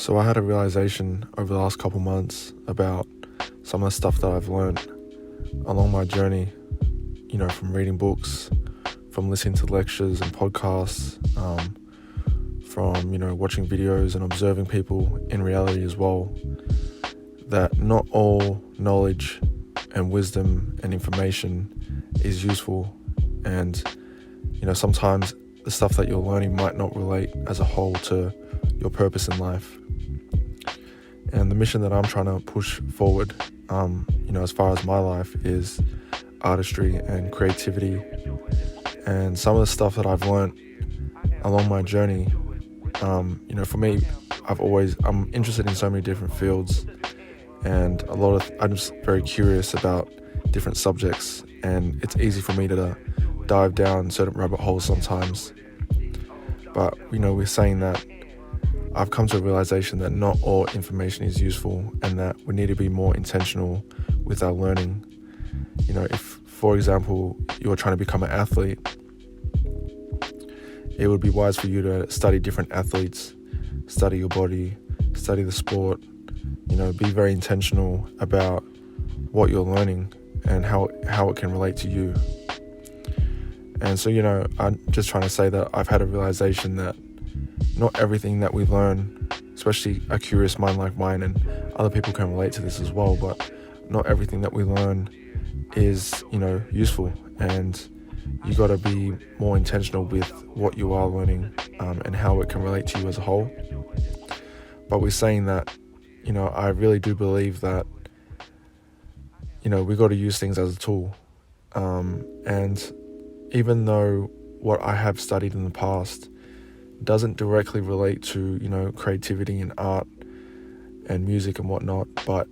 So I had a realization over the last couple months about some of the stuff that I've learned along my journey, from reading books, from listening to lectures and podcasts, from, watching videos and observing people in reality as well, that not all knowledge and wisdom and information is useful. And, sometimes the stuff that you're learning might not relate as a whole to your purpose in life. And the mission that I'm trying to push forward, as far as my life, is artistry and creativity. And some of the stuff that I've learned along my journey, for me, I'm interested in so many different fields, and I'm just very curious about different subjects, and it's easy for me to dive down certain rabbit holes sometimes. But, we're saying that I've come to a realization that not all information is useful, and that we need to be more intentional with our learning. If, for example, you're trying to become an athlete, it would be wise for you to study different athletes, study your body, study the sport, be very intentional about what you're learning and how it can relate to you. And so, I'm just trying to say that I've had a realization that not everything that we learn, especially a curious mind like mine, and other people can relate to this as well, but not everything that we learn is, useful, and you got to be more intentional with what you are learning, and how it can relate to you as a whole. But we're saying that, I really do believe that, we got to use things as a tool, and even though what I have studied in the past doesn't directly relate to, creativity and art and music and whatnot, but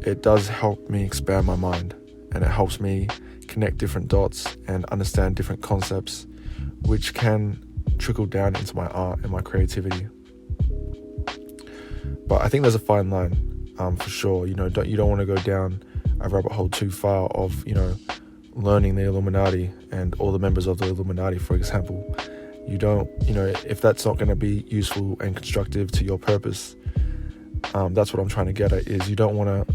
it does help me expand my mind, and it helps me connect different dots and understand different concepts, which can trickle down into my art and my creativity. But I think there's a fine line, for sure. You don't want to go down a rabbit hole too far of, learning the Illuminati and all the members of the Illuminati, for example. You don't, if that's not going to be useful and constructive to your purpose, that's what I'm trying to get at, is you don't want to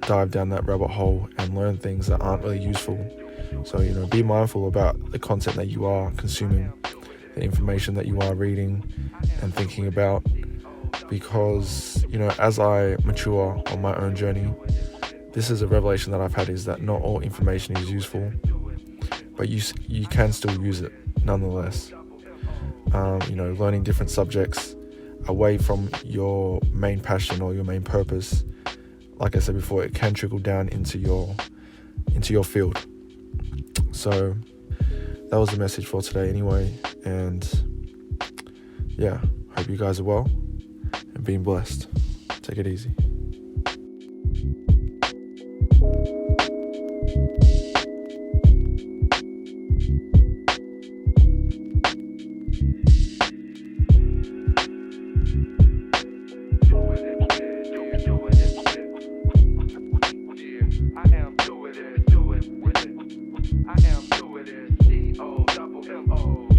dive down that rabbit hole and learn things that aren't really useful. So, be mindful about the content that you are consuming, the information that you are reading and thinking about, because, as I mature on my own journey, this is a revelation that I've had, is that not all information is useful, but you can still use it nonetheless. Learning different subjects away from your main passion or your main purpose, like I said before, it can trickle down into your field. So that was the message for today anyway, and yeah, hope you guys are well and being blessed. Take it easy. I am doing it, C-O-double-M-O.